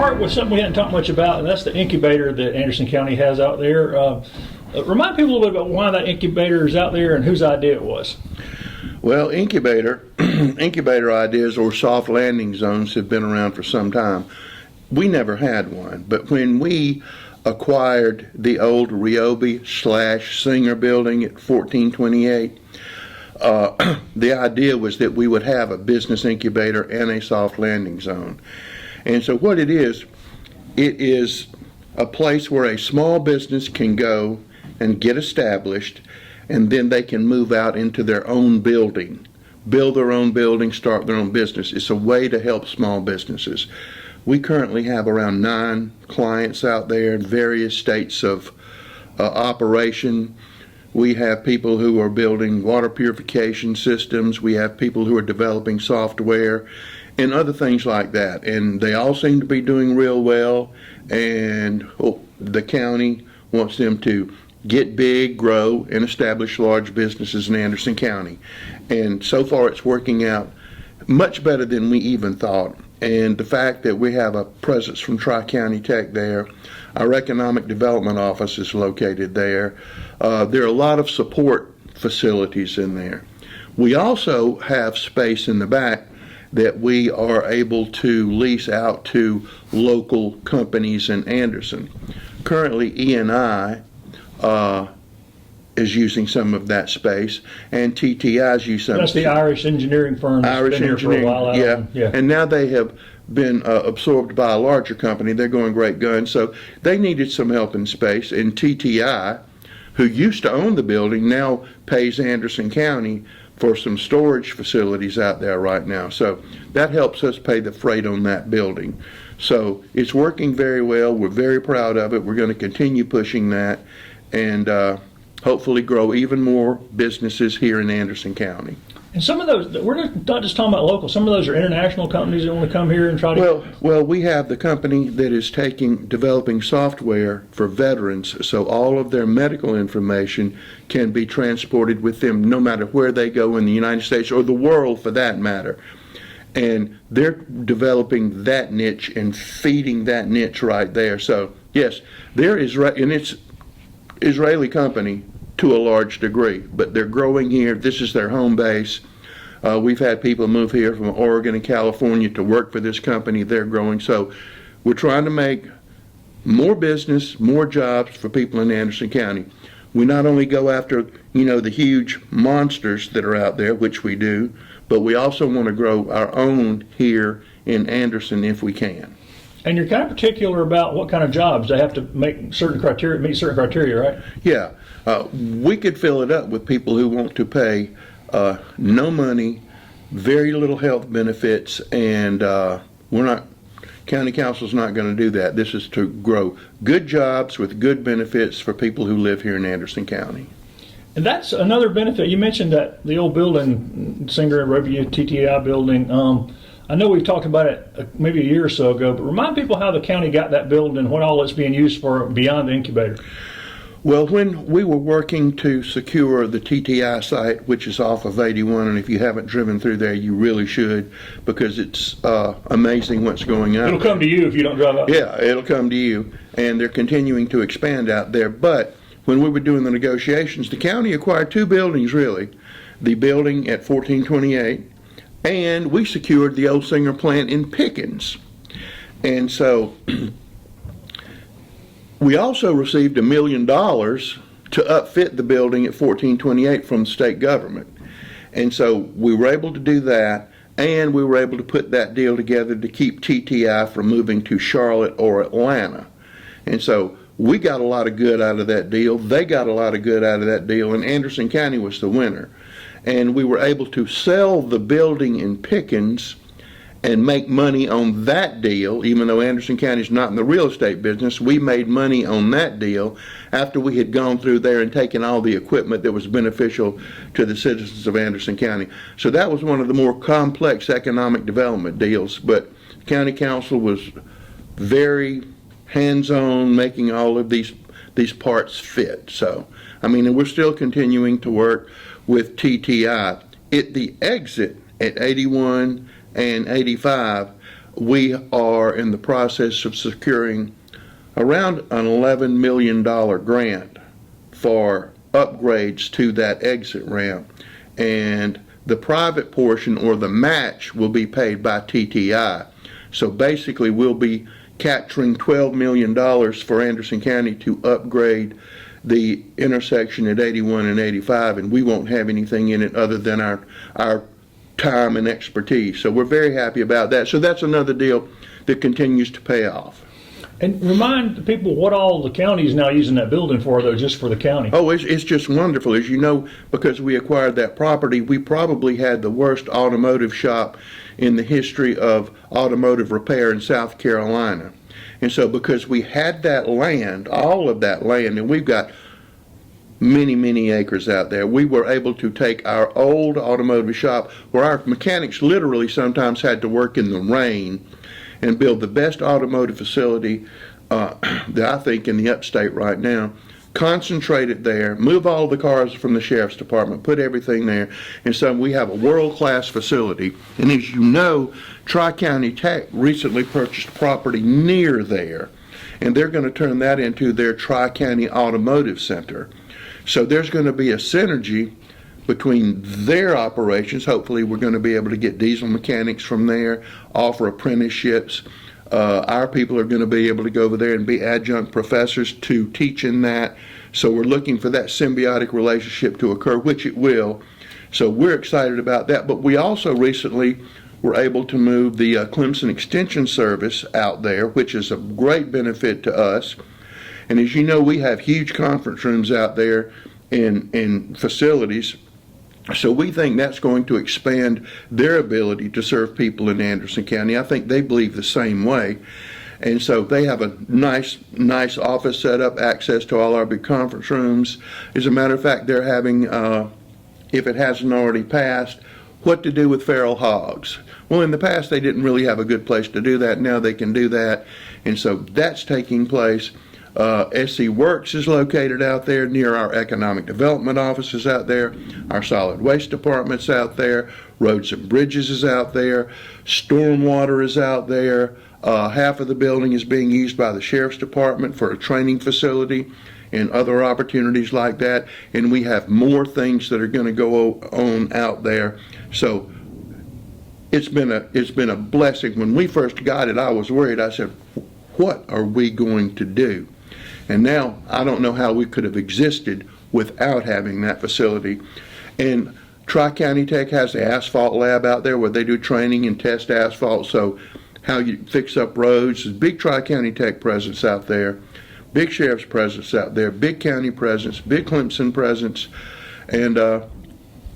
start with something we hadn't talked much about, and that's the incubator that Anderson County has out there. Remind people a little bit about why that incubator is out there and whose idea it was. Well, incubator ideas or soft landing zones have been around for some time. We never had one, but when we acquired the old Ryobi/Singer building at 1428, the idea was that we would have a business incubator and a soft landing zone. And so what it is a place where a small business can go and get established, and then they can move out into their own building, build their own building, start their own business. It's a way to help small businesses. We currently have around 9 clients out there in various states of operation. We have people who are building water purification systems. We have people who are developing software and other things like that. And they all seem to be doing real well. And the county wants them to get big, grow, and establish large businesses in Anderson County. And so far it's working out much better than we even thought. And the fact that we have a presence from Tri-County Tech there, our economic development office is located there. There are a lot of support facilities in there. We also have space in the back that we are able to lease out to local companies in Anderson. Currently, E&I is using some of that space, and TTI's use some. That's the Irish engineering firm that's Irish been here for a while. Yeah. And now they have been absorbed by a larger company. They're going great guns, so they needed some help in space, and TTI, who used to own the building, now pays Anderson County for some storage facilities out there right now. So that helps us pay the freight on that building. So it's working very well. We're very proud of it. We're going to continue pushing that and hopefully grow even more businesses here in Anderson County. And some of those, we're not just talking about local, some of those are international companies that want to come here and try to... Well, we have the company that is developing software for veterans, so all of their medical information can be transported with them no matter where they go in the United States or the world for that matter. And they're developing that niche and feeding that niche right there. So, yes, and it's Israeli company to a large degree, but they're growing here. This is their home base. We've had people move here from Oregon and California to work for this company. They're growing. So we're trying to make more business, more jobs for people in Anderson County. We not only go after, the huge monsters that are out there, which we do, but we also want to grow our own here in Anderson if we can. And you're kind of particular about what kind of jobs. They have to meet certain criteria, right? Yeah. We could fill it up with people who want to pay no money, very little health benefits, and county council's not going to do that. This is to grow good jobs with good benefits for people who live here in Anderson County. And that's another benefit. You mentioned that the old building, Singer and Review TTI building. I know we've talked about it maybe a year or so ago, but remind people how the county got that building and what all it's being used for beyond the incubator. Well, when we were working to secure the TTI site, which is off of 81, and if you haven't driven through there, you really should, because it's amazing what's going on. It'll come to you if you don't drive up. Yeah, it'll come to you, and they're continuing to expand out there. But when we were doing the negotiations, the county acquired 2 buildings, really. The building at 1428, and we secured the old Singer plant in Pickens. And so we also received $1 million to upfit the building at 1428 from the state government. And so we were able to do that, and we were able to put that deal together to keep TTI from moving to Charlotte or Atlanta. And so we got a lot of good out of that deal. They got a lot of good out of that deal, and Anderson County was the winner. And we were able to sell the building in Pickens and make money on that deal. Even though Anderson County is not in the real estate business, we made money on that deal after we had gone through there and taken all the equipment that was beneficial to the citizens of Anderson County. So that was one of the more complex economic development deals, but the county council was very hands-on, making all of these parts fit. So, and we're still continuing to work with TTI. At the exit at 81 and 85, we are in the process of securing around an $11 million grant for upgrades to that exit ramp. And the private portion, or the match, will be paid by TTI. So basically, we'll be capturing $12 million for Anderson County to upgrade the intersection at 81 and 85, and we won't have anything in it other than our time and expertise. So we're very happy about that. So that's another deal that continues to pay off. And remind the people what all the county is now using that building for, though, just for the county. Oh, it's just wonderful. As you know, because we acquired that property, we probably had the worst automotive shop in the history of automotive repair in South Carolina. And so because we had that land, all of that land, and we've got many, many acres out there, we were able to take our old automotive shop, where our mechanics literally sometimes had to work in the rain, and build the best automotive facility that I think in the upstate right now. Concentrate it there, move all the cars from the sheriff's department, put everything there, and so we have a world-class facility. And as you know, Tri-County Tech recently purchased property near there, and they're going to turn that into their Tri-County Automotive Center. So there's going to be a synergy between their operations. Hopefully we're going to be able to get diesel mechanics from there, offer apprenticeships. Our people are going to be able to go over there and be adjunct professors to teach in that. So we're looking for that symbiotic relationship to occur, which it will. So we're excited about that. But we also recently were able to move the Clemson Extension Service out there, which is a great benefit to us. And as you know, we have huge conference rooms out there in facilities. So we think that's going to expand their ability to serve people in Anderson County. I think they believe the same way. And so they have a nice office set up, access to all our big conference rooms. As a matter of fact, they're having, if it hasn't already passed, what to do with feral hogs. Well, in the past, they didn't really have a good place to do that. Now they can do that. And so that's taking place. SC Works is located out there near our economic development offices out there. Our solid waste department's out there. Roads and Bridges is out there. Stormwater is out there. Half of the building is being used by the sheriff's department for a training facility and other opportunities like that. And we have more things that are going to go on out there. So it's been a blessing. When we first got it, I was worried. I said, what are we going to do? And now I don't know how we could have existed without having that facility. And Tri-County Tech has the asphalt lab out there where they do training and test asphalt. So how you fix up roads. There's big Tri-County Tech presence out there, big sheriff's presence out there, big county presence, big Clemson presence, and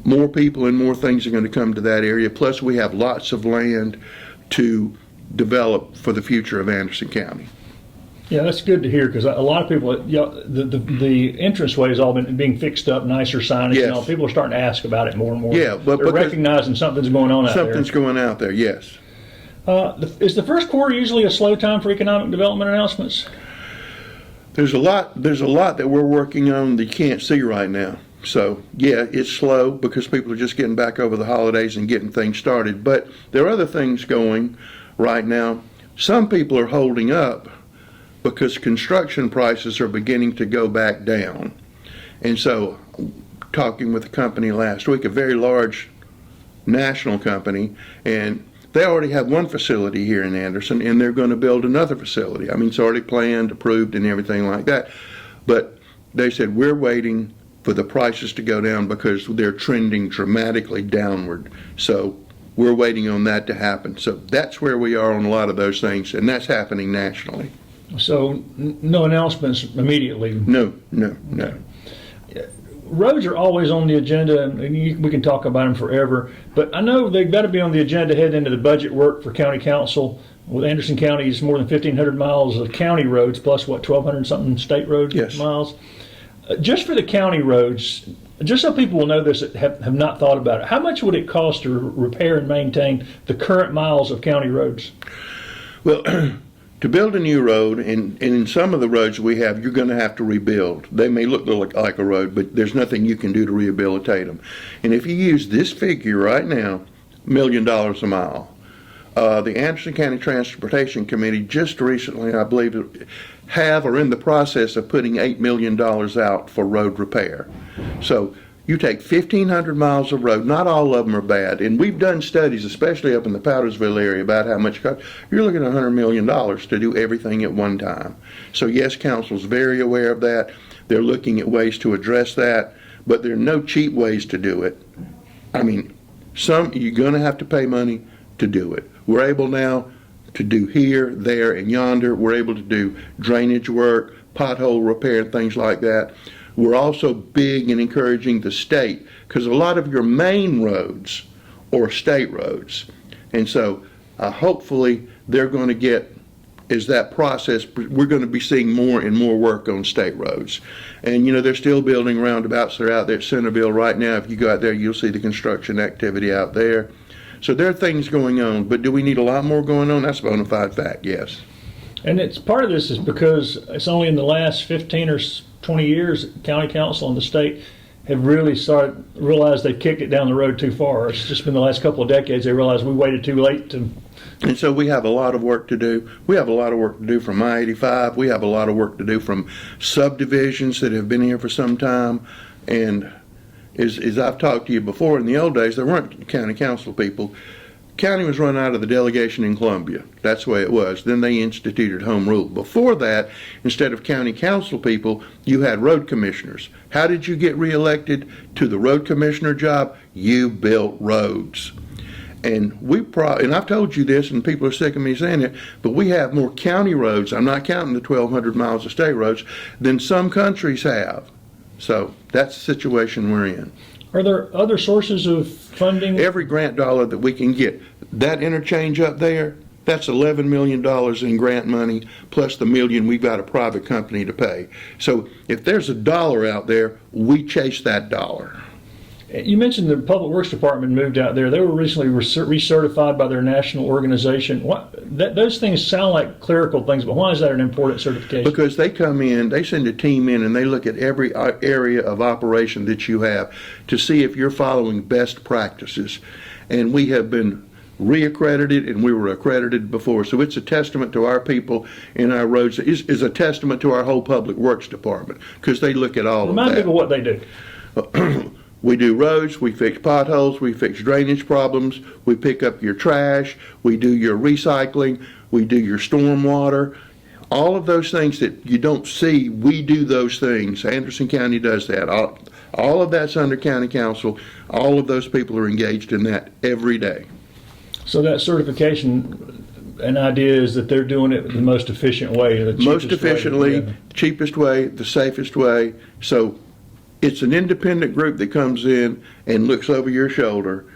more people and more things are going to come to that area. Plus we have lots of land to develop for the future of Anderson County. Yeah, that's good to hear, because a lot of people, the entranceway has all been being fixed up, nicer signage, Yes. and all. People are starting to ask about it more and more. Yeah, but they're recognizing something's going on out there. Something's going out there, yes. Is the first quarter usually a slow time for economic development announcements? There's a lot that we're working on that you can't see right now. So yeah, it's slow because people are just getting back over the holidays and getting things started. But there are other things going right now. Some people are holding up because construction prices are beginning to go back down. And so, talking with a company last week, a very large national company, and they already have one facility here in Anderson, and they're going to build another facility. I mean, it's already planned, approved, and everything like that. But they said, we're waiting for the prices to go down because they're trending dramatically downward. So we're waiting on that to happen. So that's where we are on a lot of those things, and that's happening nationally. So no announcements immediately? No. Roads are always on the agenda, and we can talk about them forever, but I know they've got to be on the agenda heading into the budget work for county council. With Anderson County is more than 1,500 miles of county roads, plus 1,200 something state road Yes. miles. Just for the county roads, just so people will know this that have not thought about it, how much would it cost to repair and maintain the current miles of county roads? Well, to build a new road, and in some of the roads we have, you're going to have to rebuild. They may look like a road, but there's nothing you can do to rehabilitate them. And if you use this figure right now, $1 million a mile, The Anderson County Transportation Committee just recently, I believe, have or in the process of putting $8 million out for road repair. So you take 1,500 miles of road, not all of them are bad, and we've done studies, especially up in the Powdersville area, about how much cost. You're looking at $100 million to do everything at one time. So yes, council's very aware of that. They're looking at ways to address that, but there are no cheap ways to do it. I mean, you're going to have to pay money to do it. We're able now to do here, there, and yonder. We're able to do drainage work, pothole repair, things like that. We're also big in encouraging the state, because a lot of your main roads are state roads. And so hopefully they're going to get, as that process, we're going to be seeing more and more work on state roads. And they're still building roundabouts. They're out there at Centerville right now. If you go out there, you'll see the construction activity out there. So there are things going on, but do we need a lot more going on? That's a bona fide fact, yes. And it's part of this is because it's only in the last 15 or 20 years, county council and the state have really realized they've kicked it down the road too far. It's just been the last couple of decades they realized we waited too late to. And so we have a lot of work to do. We have a lot of work to do from I-85. We have a lot of work to do from subdivisions that have been here for some time. And as I've talked to you before, in the old days, there weren't county council people. County was run out of the delegation in Columbia. That's the way it was. Then they instituted home rule. Before that, instead of county council people, you had road commissioners. How did you get reelected to the road commissioner job? You built roads. And and I've told you this, and people are sick of me saying it, but we have more county roads, I'm not counting the 1,200 miles of state roads, than some countries have. So that's the situation we're in. Are there other sources of funding? Every grant dollar that we can get. That interchange up there, that's $11 million in grant money, plus the $1 million we've got a private company to pay. So if there's a dollar out there, we chase that dollar. You mentioned the Public Works Department moved out there. They were recently recertified by their national organization. Those things sound like clerical things, but why is that an important certification? Because they come in, they send a team in, and they look at every area of operation that you have to see if you're following best practices. And we have been reaccredited, and we were accredited before. So it's a testament to our people in our roads. Is a testament to our whole Public Works Department, because they look at all of that. Remind people what they do. We do roads, we fix potholes, we fix drainage problems, we pick up your trash, we do your recycling, we do your stormwater. All of those things that you don't see, we do those things. Anderson County does that. All of that's under county council. All of those people are engaged in that every day. So that certification, an idea is that they're doing it the most efficient way. Most efficiently, cheapest way, the safest way. So it's an independent group that comes in and looks over your shoulder,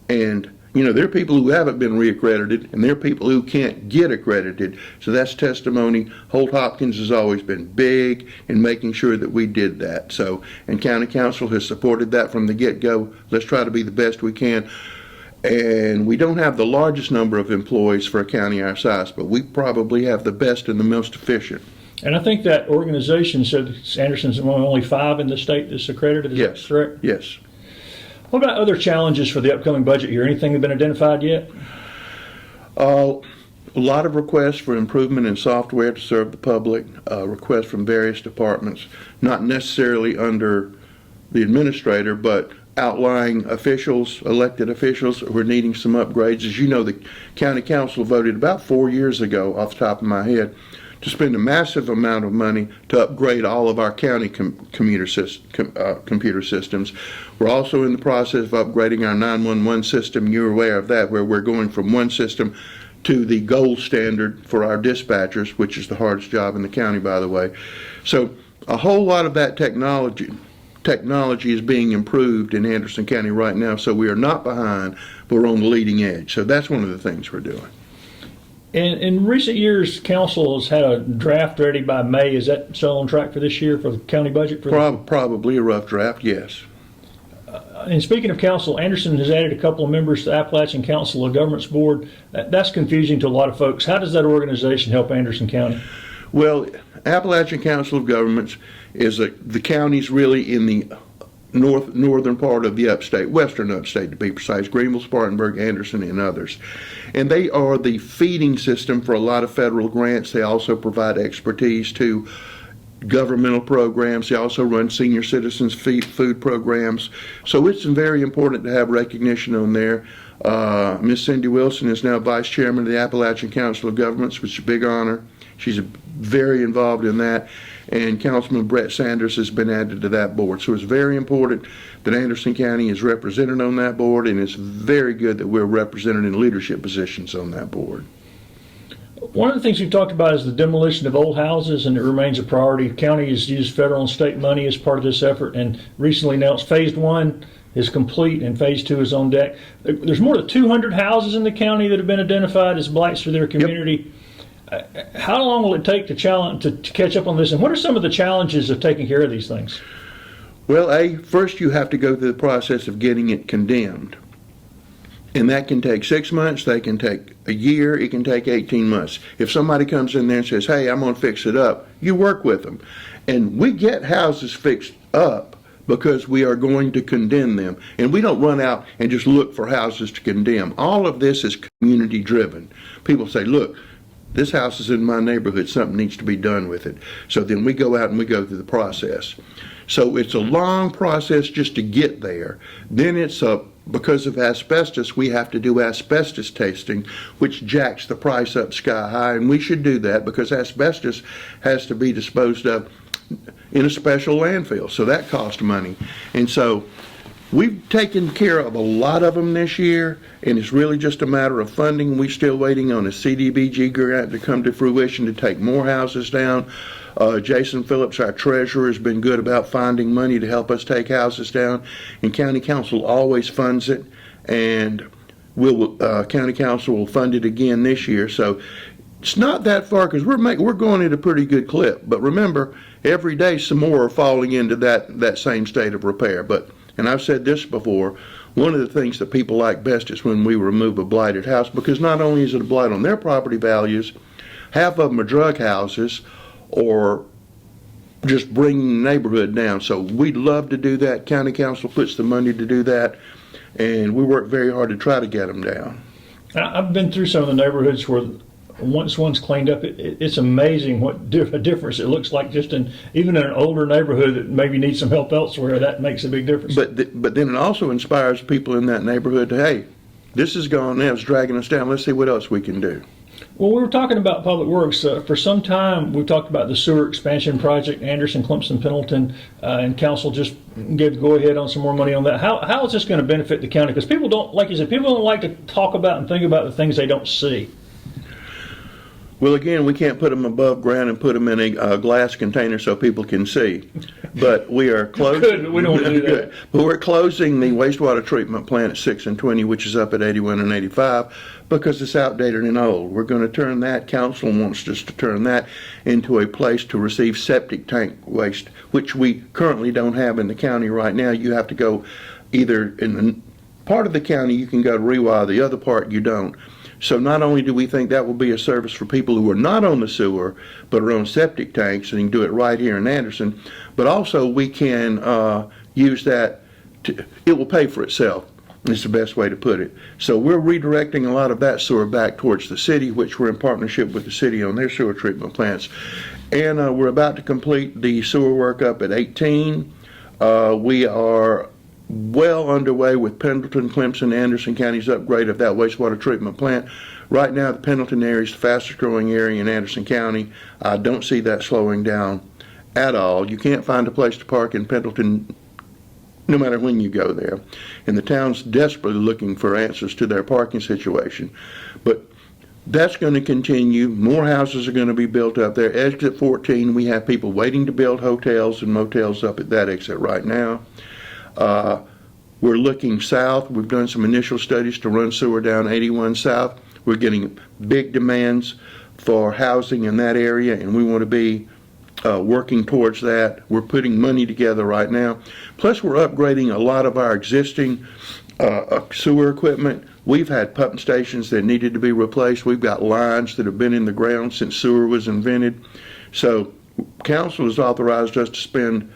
and there are people who haven't been reaccredited, and there are people who can't get accredited. So that's testimony. Holt Hopkins has always been big in making sure that we did that. So, and county council has supported that from the get-go. Let's try to be the best we can. And we don't have the largest number of employees for a county our size, but we probably have the best and the most efficient. And I think that organization said Anderson's one of only 5 in the state that's accredited. Is that correct? Yes. What about other challenges for the upcoming budget year? Anything that's been identified yet? A lot of requests for improvement in software to serve the public, requests from various departments, not necessarily under the administrator, but outlying officials, elected officials who are needing some upgrades. As you know, the county council voted about 4 years ago, off the top of my head, to spend a massive amount of money to upgrade all of our county computer systems. We're also in the process of upgrading our 911 system. You're aware of that, where we're going from one system to the gold standard for our dispatchers, which is the hardest job in the county, by the way. So a whole lot of that technology is being improved in Anderson County right now, so we are not behind, but we're on the leading edge. So that's one of the things we're doing. In recent years, council has had a draft ready by May. Is that still on track for this year for the county budget? Probably a rough draft, yes. And speaking of council, Anderson has added a couple of members to the Appalachian Council of Governments Board. That's confusing to a lot of folks. How does that organization help Anderson County? Well, Appalachian Council of Governments is the counties really in the northern part of the upstate, western upstate to be precise, Greenville, Spartanburg, Anderson, and others. And they are the feeding system for a lot of federal grants. They also provide expertise to governmental programs. They also run senior citizens food programs. So it's very important to have recognition on there. Miss Cindy Wilson is now Vice Chairman of the Appalachian Council of Governments, which is a big honor. She's very involved in that. And Councilman Brett Sanders has been added to that board. So it's very important that Anderson County is represented on that board, and it's very good that we're represented in leadership positions on that board. One of the things we've talked about is the demolition of old houses, and it remains a priority. The county has used federal and state money as part of this effort, and recently announced phase 1 is complete and phase 2 is on deck. There's more than 200 houses in the county that have been identified as blights to their community. Yep. How long will it take to catch up on this, and what are some of the challenges of taking care of these things? Well, first you have to go through the process of getting it condemned. And that can take 6 months, they can take a year, it can take 18 months. If somebody comes in there and says, hey, I'm going to fix it up, you work with them. And we get houses fixed up because we are going to condemn them. And we don't run out and just look for houses to condemn. All of this is community driven. People say, look, this house is in my neighborhood, something needs to be done with it. So then we go out and we go through the process. So it's a long process just to get there. Then because of asbestos, we have to do asbestos testing, which jacks the price up sky high, and we should do that because asbestos has to be disposed of in a special landfill, so that costs money. And so we've taken care of a lot of them this year, and it's really just a matter of funding. We're still waiting on a CDBG grant to come to fruition to take more houses down. Jason Phillips, our treasurer, has been good about finding money to help us take houses down, and County Council always funds it, and County Council will fund it again this year. So it's not that far because we're going at a pretty good clip. But remember, every day some more are falling into that same state of repair. And I've said this before, one of the things that people like best is when we remove a blighted house, because not only is it a blight on their property values, half of them are drug houses or just bringing the neighborhood down. So we'd love to do that. County Council puts the money to do that, and we work very hard to try to get them down. I've been through some of the neighborhoods where once one's cleaned up, it's amazing what a difference it looks like just even in an older neighborhood that maybe needs some help elsewhere. That makes a big difference. But then it also inspires people in that neighborhood to, hey, this is gone now, it's dragging us down, let's see what else we can do. Well, we were talking about Public Works. For some time, we've talked about the sewer expansion project, Anderson, Clemson, Pendleton, and Council just gave the go-ahead on some more money on that. How is this going to benefit the county? Because people don't, like you said, people don't like to talk about and think about the things they don't see. Well, again, we can't put them above ground and put them in a glass container so people can see. But we are closing. Good, we don't want to do that. But we're closing the wastewater treatment plant at 6 and 20, which is up at 81 and 85, because it's outdated and old. We're going to turn that, council wants us to turn that into a place to receive septic tank waste, which we currently don't have in the county right now. You have to go either in the part of the county, you can go to Rewire, the other part you don't. So not only do we think that will be a service for people who are not on the sewer but are on septic tanks, and you can do it right here in Anderson, but also we can use that it will pay for itself. Is the best way to put it. So we're redirecting a lot of that sewer back towards the city, which we're in partnership with the city on their sewer treatment plants. And we're about to complete the sewer work up at 18. We are well underway with Pendleton, Clemson, Anderson counties upgrade of that wastewater treatment plant. Right now, the Pendleton area is the fastest growing area in Anderson County. I don't see that slowing down at all. You can't find a place to park in Pendleton no matter when you go there. And the town's desperately looking for answers to their parking situation. But that's going to continue. More houses are going to be built up there. Exit 14, we have people waiting to build hotels and motels up at that exit right now. We're looking south. We've done some initial studies to run sewer down 81 South. We're getting big demands for housing in that area, and we want to be working towards that. We're putting money together right now. Plus, we're upgrading a lot of our existing sewer equipment. We've had pump stations that needed to be replaced. We've got lines that have been in the ground since sewer was invented. So, council has authorized us to spend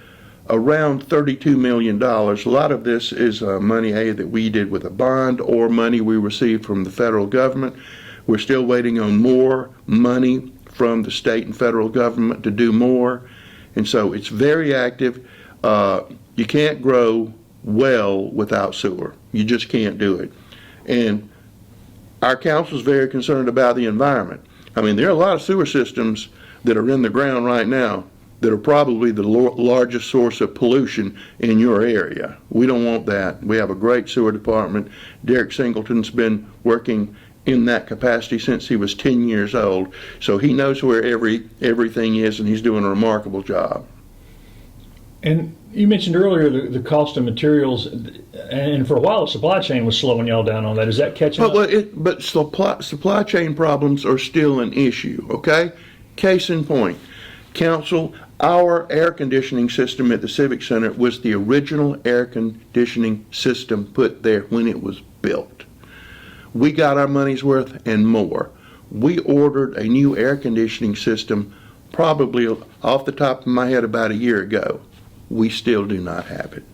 around $32 million. A lot of this is money that we did with a bond or money we received from the federal government. We're still waiting on more money from the state and federal government to do more. And so it's very active. You can't grow well without sewer. You just can't do it. And our council is very concerned about the environment. I mean, there are a lot of sewer systems that are in the ground right now that are probably the largest source of pollution in your area. We don't want that. We have a great sewer department. Derek Singleton's been working in that capacity since he was 10 years old. So he knows where everything is, and he's doing a remarkable job. And you mentioned earlier the cost of materials, and for a while the supply chain was slowing y'all down on that. Is that catching up? But supply chain problems are still an issue, okay? Case in point, council, our air conditioning system at the Civic Center was the original air conditioning system put there when it was built. We got our money's worth and more. We ordered a new air conditioning system probably off the top of my head about a year ago. We still do not have it.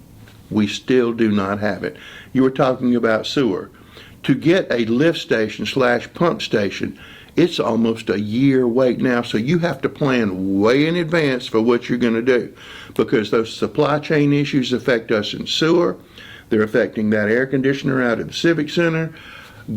We still do not have it. You were talking about sewer. To get a lift station / pump station, it's almost a year wait now, so you have to plan way in advance for what you're going to do, because those supply chain issues affect us in sewer. They're affecting that air conditioner out at the Civic Center,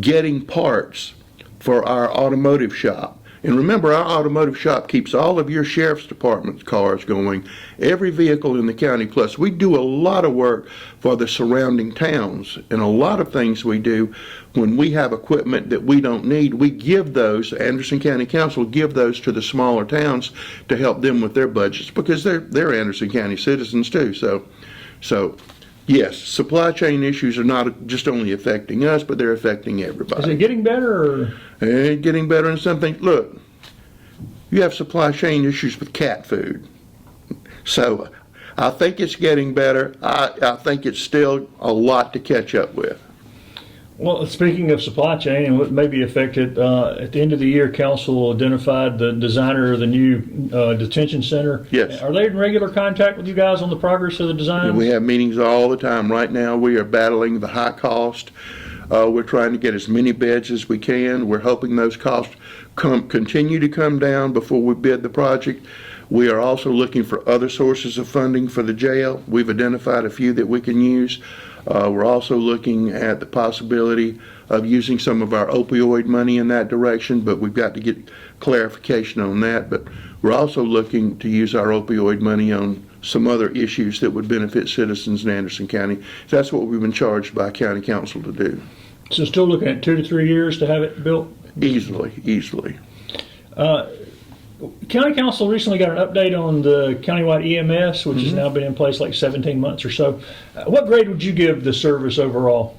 getting parts for our automotive shop. And remember, our automotive shop keeps all of your sheriff's department cars going, every vehicle in the county. Plus, we do a lot of work for the surrounding towns, and a lot of things we do when we have equipment that we don't need, we give those, Anderson County Council give those to the smaller towns to help them with their budgets, because they're Anderson County citizens too. So yes, supply chain issues are not just only affecting us, but they're affecting everybody. Is it getting better? Or? It's getting better in something. Look, you have supply chain issues with cat food. So I think it's getting better. I think it's still a lot to catch up with. Well, speaking of supply chain and what may be affected, at the end of the year, council identified the designer of the new detention center. Yes. Are they in regular contact with you guys on the progress of the design? We have meetings all the time. Right now, we are battling the high cost. We're trying to get as many beds as we can. We're hoping those costs continue to come down before we bid the project. We are also looking for other sources of funding for the jail. We've identified a few that we can use. We're also looking at the possibility of using some of our opioid money in that direction, but we've got to get clarification on that. But we're also looking to use our opioid money on some other issues that would benefit citizens in Anderson County. That's what we've been charged by County Council to do. So still looking at 2 to 3 years to have it built? Easily. County Council recently got an update on the countywide EMS, which has now been in place like 17 months or so. What grade would you give the service overall?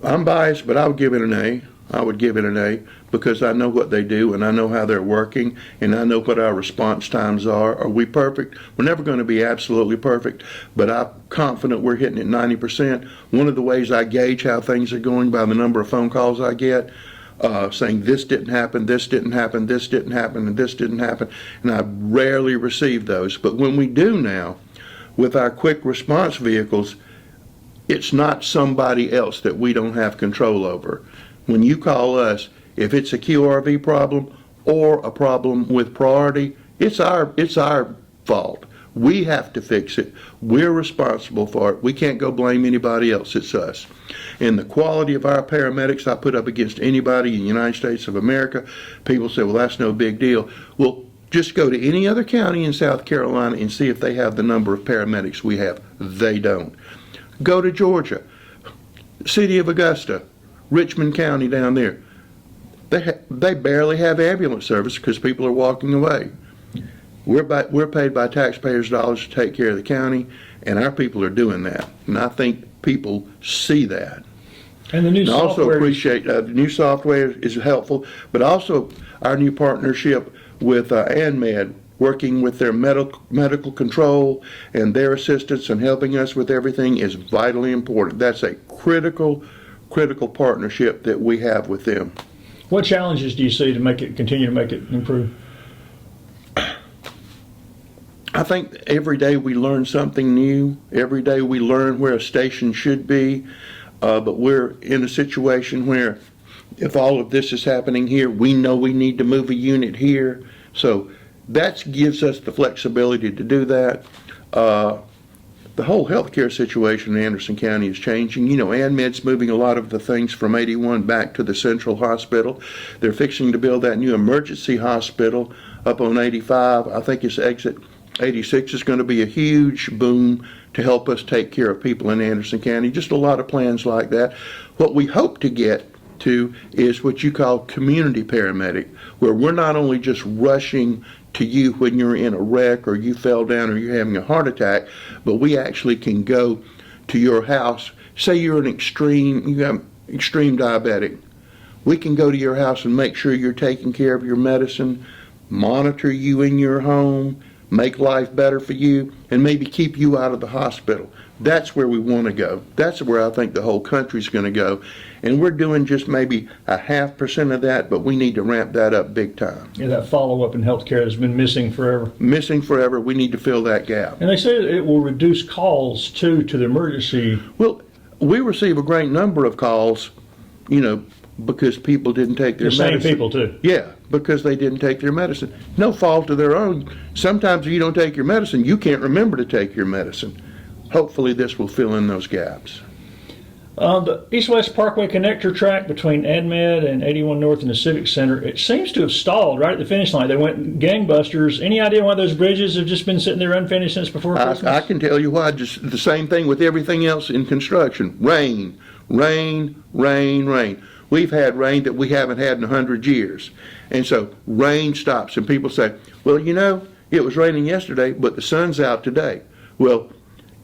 I'm biased, but I would give it an A. I would give it an A because I know what they do and I know how they're working and I know what our response times are. Are we perfect? We're never going to be absolutely perfect, but I'm confident we're hitting at 90%. One of the ways I gauge how things are going by the number of phone calls I get saying this didn't happen, this didn't happen, this didn't happen, and this didn't happen, and I rarely receive those. But when we do now, with our quick response vehicles, it's not somebody else that we don't have control over. When you call us, if it's a QRV problem or a problem with priority, it's our fault. We have to fix it. We're responsible for it. We can't go blame anybody else. It's us. And the quality of our paramedics I put up against anybody in the United States of America. People say, well, that's no big deal. Well, just go to any other county in South Carolina and see if they have the number of paramedics we have. They don't. Go to Georgia, City of Augusta, Richmond County down there. They barely have ambulance service because people are walking away. We're paid by taxpayers' dollars to take care of the county, and our people are doing that. And I think people see that. And the new and software. Also appreciate the new software is helpful, but also our new partnership with ANMED, working with their medical control and their assistance and helping us with everything is vitally important. That's a critical partnership that we have with them. What challenges do you see to continue to make it improve? I think every day we learn something new. Every day we learn where a station should be. But we're in a situation where if all of this is happening here, we know we need to move a unit here. So that gives us the flexibility to do that. The whole healthcare situation in Anderson County is changing. You know, ANMED's moving a lot of the things from 81 back to the central hospital. They're fixing to build that new emergency hospital up on 85. I think it's exit 86 is going to be a huge boom to help us take care of people in Anderson County. Just a lot of plans like that. What we hope to get to is what you call community paramedic, where we're not only just rushing to you when you're in a wreck or you fell down or you're having a heart attack, but we actually can go to your house. Say you're you have extreme diabetic. We can go to your house and make sure you're taking care of your medicine, monitor you in your home, make life better for you, and maybe keep you out of the hospital. That's where we want to go. That's where I think the whole country's going to go. And we're doing just maybe 0.5% of that, but we need to ramp that up big time. Yeah, that follow-up in healthcare has been missing forever. Missing forever. We need to fill that gap. And they say it will reduce calls, too, to the emergency. Well, we receive a great number of calls, you know, because people didn't take their medicine. The same people, too. Yeah, because they didn't take their medicine. No fault of their own. Sometimes if you don't take your medicine, you can't remember to take your medicine. Hopefully this will fill in those gaps. The East-West Parkway connector track between AdMed and 81 North and the Civic Center, it seems to have stalled right at the finish line. They went gangbusters. Any idea why those bridges have just been sitting there unfinished since before Christmas? I can tell you why. Just the same thing with everything else in construction. Rain, rain, rain, rain. We've had rain that we haven't had in 100 years. And so rain stops and people say, well, you know, it was raining yesterday, but the sun's out today. Well,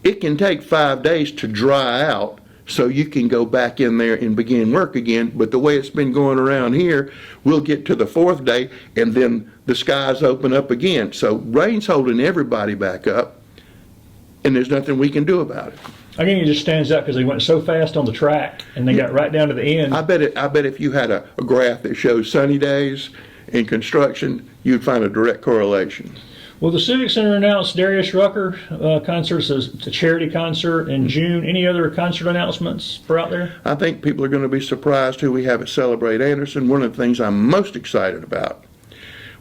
it can take 5 days to dry out so you can go back in there and begin work again. But the way it's been going around here, we'll get to the 4th day and then the skies open up again. So rain's holding everybody back up and there's nothing we can do about it. I think it just stands out because they went so fast on the track and they got right down to the end. I bet if you had a graph that shows sunny days in construction, you'd find a direct correlation. Well, the Civic Center announced Darius Rucker concerts as a charity concert in June. Any other concert announcements for out there? I think people are going to be surprised who we have at Celebrate Anderson. One of the things I'm most excited about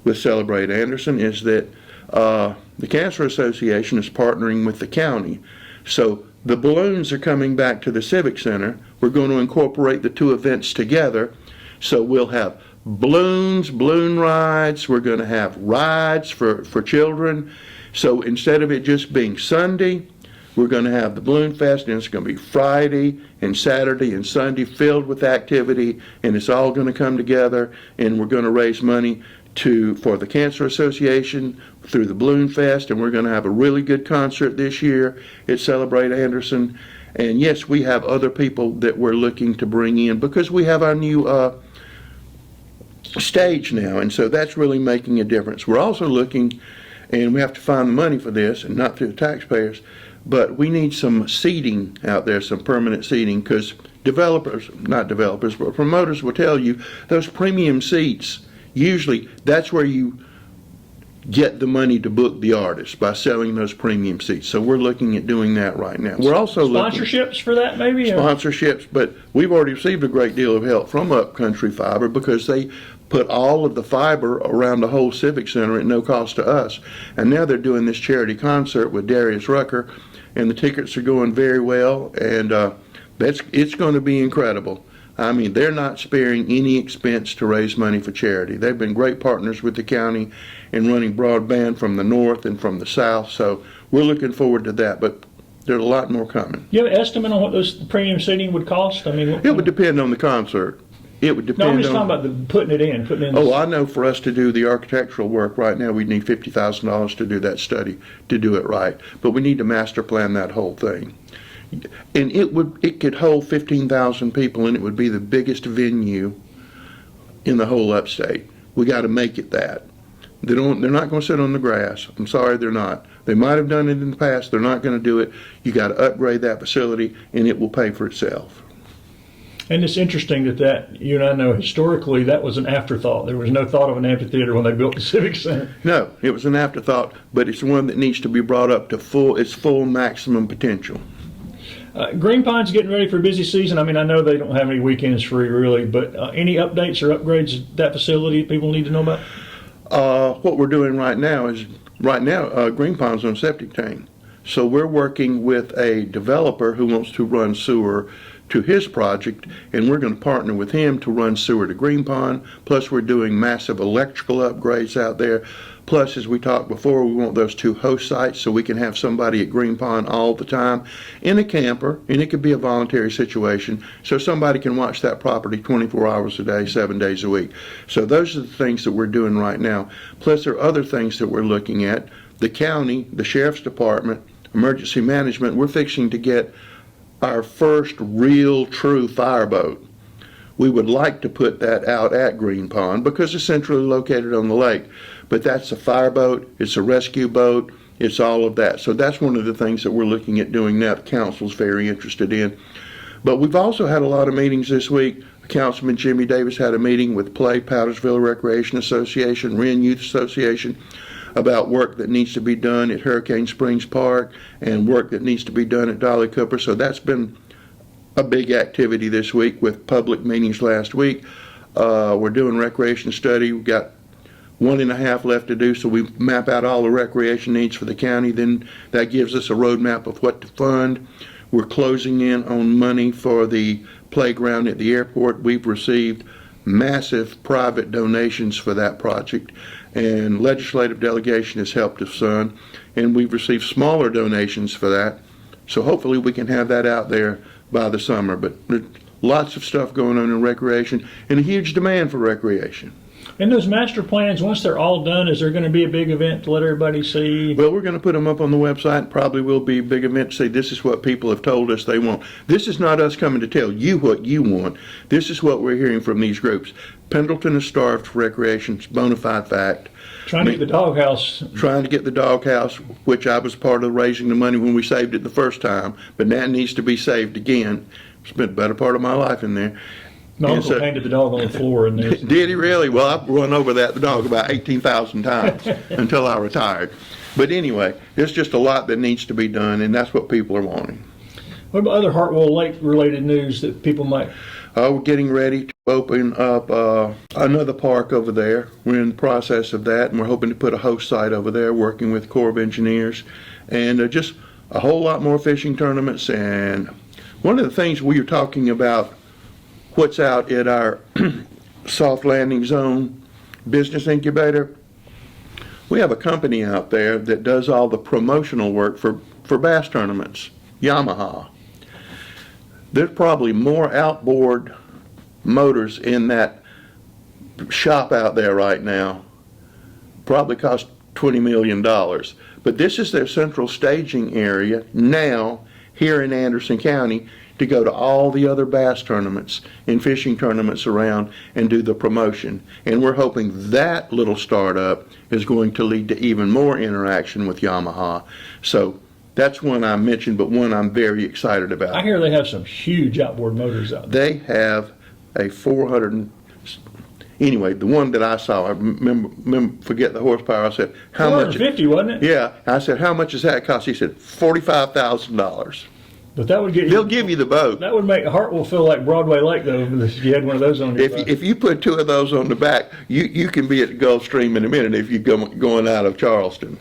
with Celebrate Anderson is that the Cancer Association is partnering with the county. So the balloons are coming back to the Civic Center. We're going to incorporate the two events together. So we'll have balloons, balloon rides. We're going to have rides for children. So instead of it just being Sunday, we're going to have the Balloon Fest, and it's going to be Friday and Saturday and Sunday filled with activity, and it's all going to come together, and we're going to raise money for the Cancer Association through the Balloon Fest, and we're going to have a really good concert this year at Celebrate Anderson. And yes, we have other people that we're looking to bring in because we have our new stage now, and so that's really making a difference. We're also looking, and we have to find the money for this, and not through the taxpayers, but we need some seating out there, some permanent seating, because promoters will tell you those premium seats, usually that's where you get the money to book the artist, by selling those premium seats. So we're looking at doing that right now. We're also sponsorships for that, maybe? Sponsorships, but we've already received a great deal of help from Upcountry Fiber because they put all of the fiber around the whole Civic Center at no cost to us. And now they're doing this charity concert with Darius Rucker, and the tickets are going very well, and it's going to be incredible. I mean, they're not sparing any expense to raise money for charity. They've been great partners with the county in running broadband from the north and from the south, so we're looking forward to that, but there's a lot more coming. You have an estimate on what those premium seating would cost? I mean, it would depend on the concert. It would depend. No, I'm just talking about putting it in. Oh, I know for us to do the architectural work right now, we'd need $50,000 to do that study, to do it right. But we need to master plan that whole thing. And it could hold 15,000 people, and it would be the biggest venue in the whole upstate. We got to make it that. They're not going to sit on the grass. I'm sorry, they're not. They might have done it in the past. They're not going to do it. You got to upgrade that facility, and it will pay for itself. And it's interesting that you and I know historically that was an afterthought. There was no thought of an amphitheater when they built the Civic Center. No, it was an afterthought, but it's one that needs to be brought up to its full maximum potential. Green Pine's getting ready for a busy season. I mean, I know they don't have any weekends free really, but any updates or upgrades at that facility people need to know about? What we're doing right now is, Green Pine's on septic tank. So we're working with a developer who wants to run sewer to his project, and we're going to partner with him to run sewer to Green Pond. Plus, we're doing massive electrical upgrades out there. Plus, as we talked before, we want those 2 host sites so we can have somebody at Green Pond all the time in a camper, and it could be a voluntary situation, so somebody can watch that property 24 hours a day, 7 days a week. So those are the things that we're doing right now. Plus, there are other things that we're looking at. The county, the sheriff's department, emergency management, we're fixing to get our first real true fireboat. We would like to put that out at Green Pond because it's centrally located on the lake. But that's a fireboat, it's a rescue boat, it's all of that. So that's one of the things that we're looking at doing now. The council's very interested in. But we've also had a lot of meetings this week. Councilman Jimmy Davis had a meeting with Play, Powdersville Recreation Association, Wren Youth Association, about work that needs to be done at Hurricane Springs Park and work that needs to be done at Dolly Cooper. So that's been a big activity this week with public meetings last week. We're doing recreation study. We've got 1.5 left to do, so we map out all the recreation needs for the county. Then that gives us a roadmap of what to fund. We're closing in on money for the playground at the airport. We've received massive private donations for that project, and legislative delegation has helped us son, and we've received smaller donations for that. So hopefully we can have that out there by the summer. But there's lots of stuff going on in recreation and a huge demand for recreation. And those master plans, once they're all done, is there going to be a big event to let everybody see? Well, we're going to put them up on the website. Probably will be a big event to say this is what people have told us they want. This is not us coming to tell you what you want. This is what we're hearing from these groups. Pendleton is starved for recreation. It's a bona fide fact. Trying to get the doghouse. Trying to get the doghouse, which I was part of raising the money when we saved it the first time, but that needs to be saved again. Spent the better part of my life in there. My uncle painted the dog on the floor in there. Did he really? Well, I've run over the dog about 18,000 times until I retired. But anyway, there's just a lot that needs to be done, and that's what people are wanting. What about other Hartwell Lake related news that people might? We're getting ready to open up another park over there. We're in the process of that, and we're hoping to put a host site over there, working with Corps of Engineers, and just a whole lot more fishing tournaments. And one of the things we were talking about, what's out at our soft landing zone business incubator, we have a company out there that does all the promotional work for bass tournaments, Yamaha. There's probably more outboard motors in that shop out there right now. Probably cost $20 million. But this is their central staging area now here in Anderson County to go to all the other bass tournaments and fishing tournaments around and do the promotion. And we're hoping that little startup is going to lead to even more interaction with Yamaha. So that's one I mentioned, but one I'm very excited about. I hear they have some huge outboard motors out there. They have a 400, anyway, the one that I saw, I remember forget the horsepower, I said, how much? 450, wasn't it? Yeah, I said, how much does that cost? He said, $45,000. But that would get They'll give you the boat. That would make Hartwell feel like Broadway Lake, though, if you had one of those on your back. If you put 2 of those on the back, you can be at the Gulf Stream in a minute if you're going out of Charleston.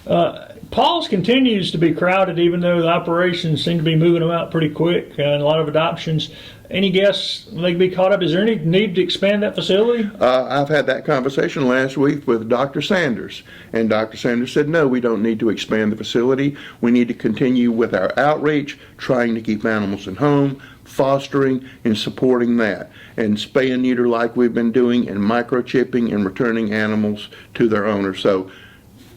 Paul's continues to be crowded, even though the operations seem to be moving them out pretty quick and a lot of adoptions. Any guess they could be caught up? Is there any need to expand that facility? I've had that conversation last week with Dr. Sanders, and Dr. Sanders said, no, we don't need to expand the facility. We need to continue with our outreach, trying to keep animals at home, fostering and supporting that, and spay and neuter like we've been doing, and microchipping and returning animals to their owners. So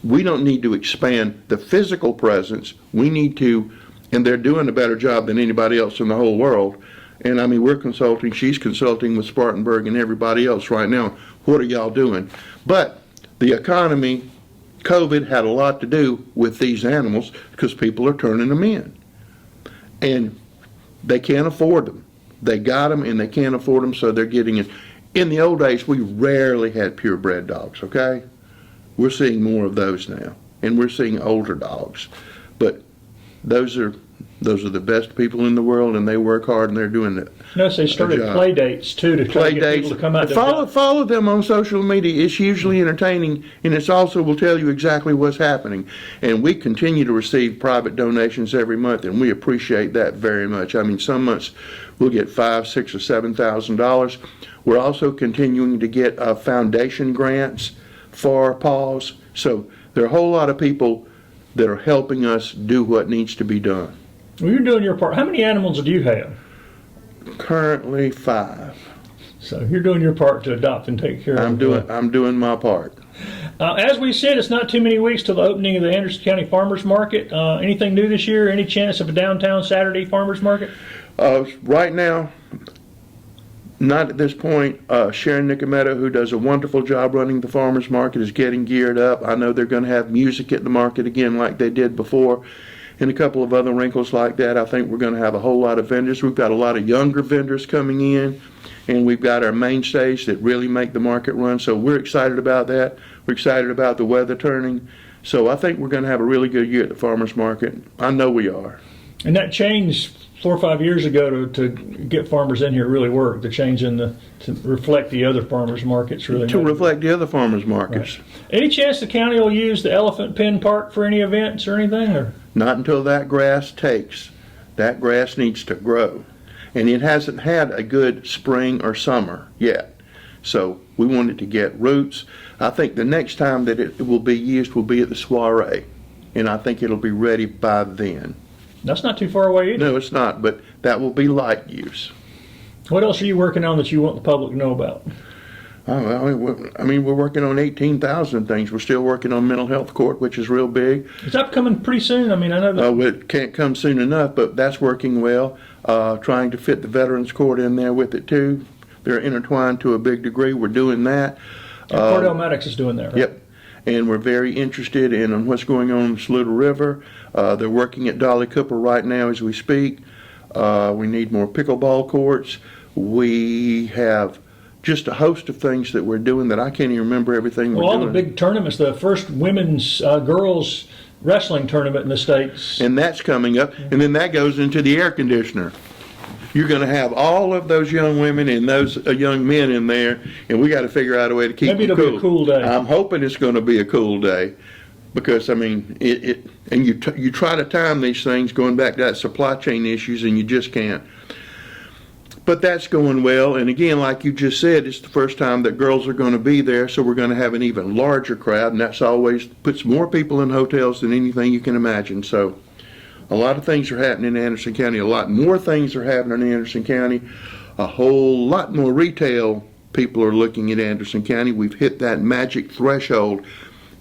we don't need to expand the physical presence. We need to, and they're doing a better job than anybody else in the whole world. And I mean, we're consulting, she's consulting with Spartanburg and everybody else right now. What are y'all doing? But the economy, COVID had a lot to do with these animals because people are turning them in. And they can't afford them. they got them and they can't afford them, so they're getting it. In the old days, we rarely had purebred dogs, okay? We're seeing more of those now, and we're seeing older dogs. But those are the best people in the world, and they work hard, and they're doing it. Notice they started play dates too to try to get people to come out. Follow them on social media. It's hugely entertaining, and it's also will tell you exactly what's happening. And we continue to receive private donations every month, and we appreciate that very much. I mean, some months we'll get $5,000, $6,000, or $7,000. We're also continuing to get foundation grants for paws. So there are a whole lot of people that are helping us do what needs to be done. Well, you're doing your part. How many animals do you have? Currently 5. So you're doing your part to adopt and take care of them. I'm doing my part. As we said, it's not too many weeks till the opening of the Anderson County Farmers Market. Anything new this year? Any chance of a downtown Saturday farmers market? Right now, not at this point. Sharon Nicometta, who does a wonderful job running the farmers market, is getting geared up. I know they're going to have music at the market again like they did before, and a couple of other wrinkles like that. I think we're going to have a whole lot of vendors. We've got a lot of younger vendors coming in, and we've got our mainstays that really make the market run. So we're excited about that. We're excited about the weather turning. So I think we're going to have a really good year at the farmers market. I know we are. And that change 4 or 5 years ago to get farmers in here really worked. The change to reflect the other farmers markets really. To reflect the other farmers markets. Right. Any chance the county will use the Elephant Pen Park for any events or anything? Or? Not until that grass takes. That grass needs to grow. And it hasn't had a good spring or summer yet. So we want it to get roots. I think the next time that it will be used will be at the soiree. And I think it'll be ready by then. That's not too far away either. No, it's not, but that will be light use. What else are you working on that you want the public to know about? I mean, we're working on 18,000 things. We're still working on mental health court, which is real big. Is that coming pretty soon? I mean, I know that. It can't come soon enough, but that's working well. Trying to fit the veterans court in there with it too. They're intertwined to a big degree. We're doing that. Cordell Maddox is doing that, right? Yep. And we're very interested in what's going on in the Saluda River. They're working at Dolly Cooper right now as we speak. We need more pickleball courts. We have just a host of things that we're doing that I can't even remember everything we're doing. All the big tournaments, the first women's girls wrestling tournament in the States. And that's coming up. And then that goes into the air conditioner. You're going to have all of those young women and those young men in there, and we got to figure out a way to keep Maybe them it'll be a cool day. I'm hoping it's going to be a cool day, because I mean, and you try to time these things going back to that supply chain issues, and you just can't. But that's going well, and again, like you just said, it's the first time that girls are going to be there, so we're going to have an even larger crowd, and that's always puts more people in hotels than anything you can imagine. So a lot of things are happening in Anderson County. A lot more things are happening in Anderson County. A whole lot more retail people are looking at Anderson County. We've hit that magic threshold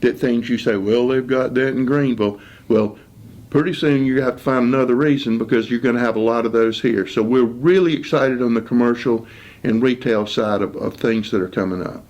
that things you say, well, they've got that in Greenville. Well, pretty soon you have to find another reason, because you're going to have a lot of those here. So we're really excited on the commercial and retail side of things that are coming up.